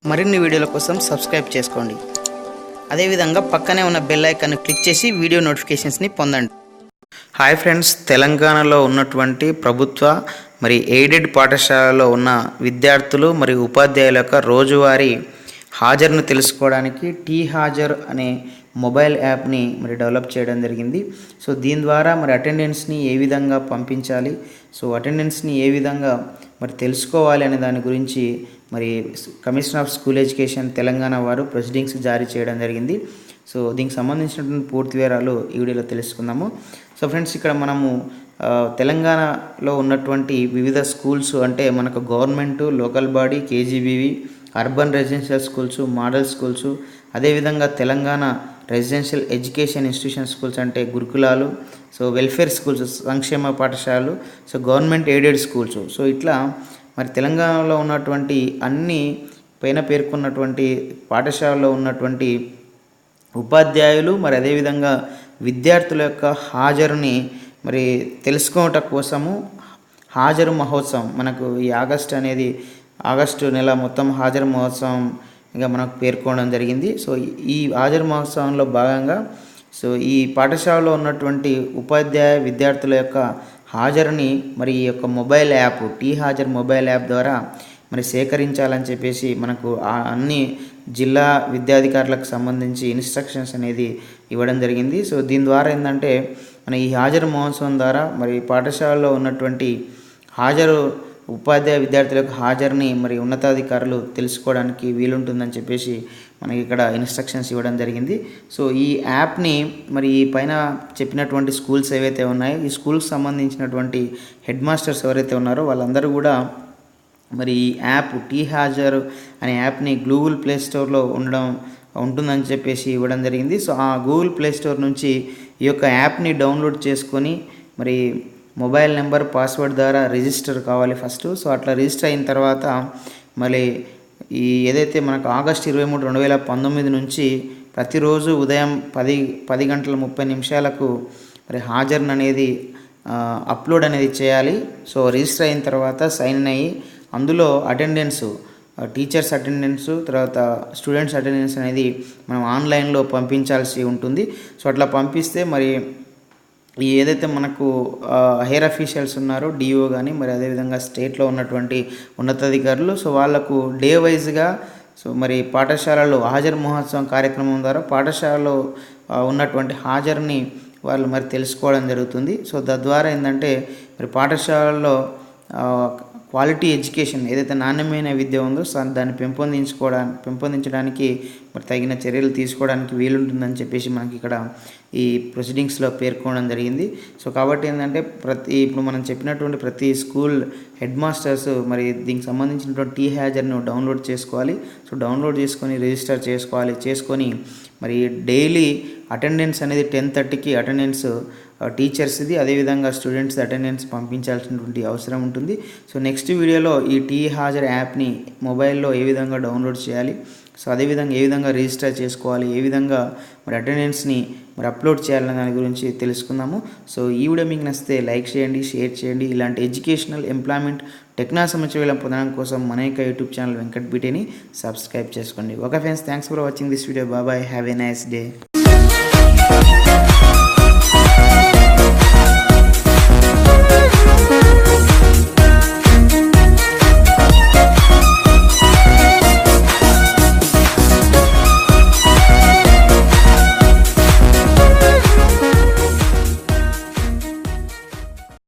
మరిన్ని వీడియోల కోసం సబ్స్క్రైబ్ చేసుకోండి. అదేవిధంగా పక్కనే ఉన్న బెల్ ఐకాన్ని క్లిక్ చేసి వీడియో నోటిఫికేషన్స్ని పొందండి. హాయ్ ఫ్రెండ్స్, తెలంగాణలో ఉన్నటువంటి ప్రభుత్వ ఎయిడెడ్ పాఠశాలలో ఉన్న విద్యార్థులు మరియు ఉపాధ్యాయుల యొక్క రోజువారీ హాజరును తెలుసుకోవడానికి టీ-హాజర్ అనే మొబైల్ యాప్ని డెవలప్ చేయడం జరిగింది. సో దీని ద్వారా అటెండెన్స్ని ఏ విధంగా పంపించాలి, సో అటెండెన్స్ని ఏ విధంగా తెలుసుకోవాలి అనే దాని గురించి commissioner of school education Telangana వారు ప్రొసీడింగ్స్ జారీ చేయడం జరిగింది. సో దీనికి సంబంధించినటువంటి పూర్తి వివరాలు ఈ వీడియోలో తెలుసుకుందాము. సో ఫ్రెండ్స్, ఇక్కడ మనము తెలంగాణలో ఉన్నటువంటి వివిధ స్కూల్స్ అంటే మనకు government, local body, KGBV, urban residential schools, model schools, అదేవిధంగా Telangana residential education institution schools అంటే గురుకులాలు, సో వెల్ఫేర్ స్కూల్స్ సంక్షేమ పాఠశాలలు, so government aided schools, so ఇట్లా తెలంగాణలో ఉన్నటువంటి అన్ని పైన పేర్కొన్నటువంటి పాఠశాలలో ఉన్నటువంటి ఉపాధ్యాయులు అదేవిధంగా విద్యార్థుల యొక్క హాజరుని తెలుసుకోవటం కోసము హాజరు మహోత్సవం మనకు ఈ ఆగస్టు నెల మొత్తం హాజరు మహోత్సవం మనకు పేర్కొనడం జరిగింది. సో ఈ హాజరు మహోత్సవంలో భాగంగా సో ఈ పాఠశాలలో ఉన్నటువంటి ఉపాధ్యాయ విద్యార్థుల యొక్క హాజరుని ఈ యొక్క మొబైల్ యాప్ టీ-హాజర్ మొబైల్ యాప్ ద్వారా సేకరించాలని చెప్పేసి మనకు అన్ని జిల్లా విద్యాధికారులకు సంబంధించి ఇన్స్ట్రక్షన్స్ అనేది ఇవ్వడం జరిగింది. సో దీని ద్వారా ఏంటంటే ఈ హాజరు మహోత్సవం ద్వారా పాఠశాలలో ఉన్నటువంటి హాజరు ఉపాధ్యాయ విద్యార్థుల యొక్క హాజరుని ఉన్నతాధికారులు తెలుసుకోవడానికి వీలుంటుందని చెప్పేసి మనకి ఇక్కడ ఇన్స్ట్రక్షన్స్ ఇవ్వడం జరిగింది. సో ఈ యాప్ని ఈ పైన చెప్పినటువంటి స్కూల్స్ ఏవైతే ఉన్నాయో ఈ స్కూల్కి సంబంధించినటువంటి హెడ్ మాస్టర్స్ ఎవరైతే ఉన్నారో వాళ్ళందరూ కూడా ఈ యాప్ టీ-హాజర్ అనే యాప్ని గూగుల్ ప్లే స్టోర్లో ఉంటుందని చెప్పేసి ఇవ్వడం జరిగింది. సో ఆ గూగుల్ ప్లే స్టోర్ నుంచి ఈ యొక్క యాప్ని డౌన్లోడ్ చేసుకొని మొబైల్ నెంబర్, పాస్వర్డ్ ద్వారా రిజిస్టర్ కావాలి ఫస్ట్. సో అట్లా రిజిస్టర్ అయిన తర్వాత ఈ ఏదైతే మనకు ఆగస్టు 23, 2019 నుంచి ప్రతిరోజు ఉదయం 10:30 హాజరుని అనేది అప్లోడ్ అనేది చేయాలి. సో రిజిస్టర్ అయిన తర్వాత సైన్ ఇన్ అయ్యి అందులో అటెండెన్స్, టీచర్స్ అటెండెన్స్, తర్వాత స్టూడెంట్స్ అటెండెన్స్ అనేది మనం ఆన్లైన్లో పంపించాల్సి ఉంటుంది. సో అట్లా పంపిస్తే ఈ ఏదైతే మనకు హైర్ అఫీషియల్స్ ఉన్నారో డిఓ కానీ అదేవిధంగా స్టేట్లో ఉన్నటువంటి ఉన్నతాధికారులు సో వాళ్ళకు డే వైజ్గా సో పాఠశాలలో హాజరు మహోత్సవం కార్యక్రమం ద్వారా పాఠశాలలో ఉన్నటువంటి హాజరుని వాళ్ళు తెలుసుకోవడం జరుగుతుంది. సో తద్వారా ఏంటంటే పాఠశాలలో క్వాలిటీ ఎడ్యుకేషన్ ఏదైతే నాణ్యమైన విద్య ఉందో దాన్ని పెంపొందించడానికి తగిన చర్యలు తీసుకోవడానికి వీలుంటుందని చెప్పేసి మనకి ఇక్కడ ఈ ప్రొసీడింగ్స్లో పేర్కొనడం జరిగింది. సో కాబట్టి ఏంటంటే ఇప్పుడు మనం చెప్పినటువంటి ప్రతి స్కూల్ హెడ్ మాస్టర్స్ దీనికి సంబంధించినటువంటి టీ-హాజర్ను డౌన్లోడ్ చేసుకోవాలి. సో డౌన్లోడ్ చేసుకొని రిజిస్టర్ చేసుకొని డైలీ అటెండెన్స్ అనేది 10:30కి అటెండెన్స్ టీచర్స్ది, అదేవిధంగా స్టూడెంట్స్ అటెండెన్స్ పంపించాల్సినటువంటి అవసరం ఉంటుంది. సో నెక్స్ట్ వీడియోలో ఈ టీ-హాజర్ యాప్ని మొబైల్లో ఏ విధంగా డౌన్లోడ్ చేయాలి, సో అదేవిధంగా ఏ విధంగా రిజిస్టర్ చేసుకోవాలి, ఏ విధంగా అటెండెన్స్ని అప్లోడ్ చేయాలనే దాని గురించి తెలుసుకుందాము. సో ఈ వీడియో మీకు నచ్చితే లైక్ చేయండి, షేర్ చేయండి. ఇలాంటి ఎడ్యుకేషనల్, ఎంప్లాయ్మెంట్, టెక్నాలజీ సమాచారం పొందడం కోసం మన యొక్క యూట్యూబ్ ఛానల్ వెంకట్బిటని సబ్స్క్రైబ్ చేసుకోండి. Okay friends, thanks for watching this video. Bye, have a nice day.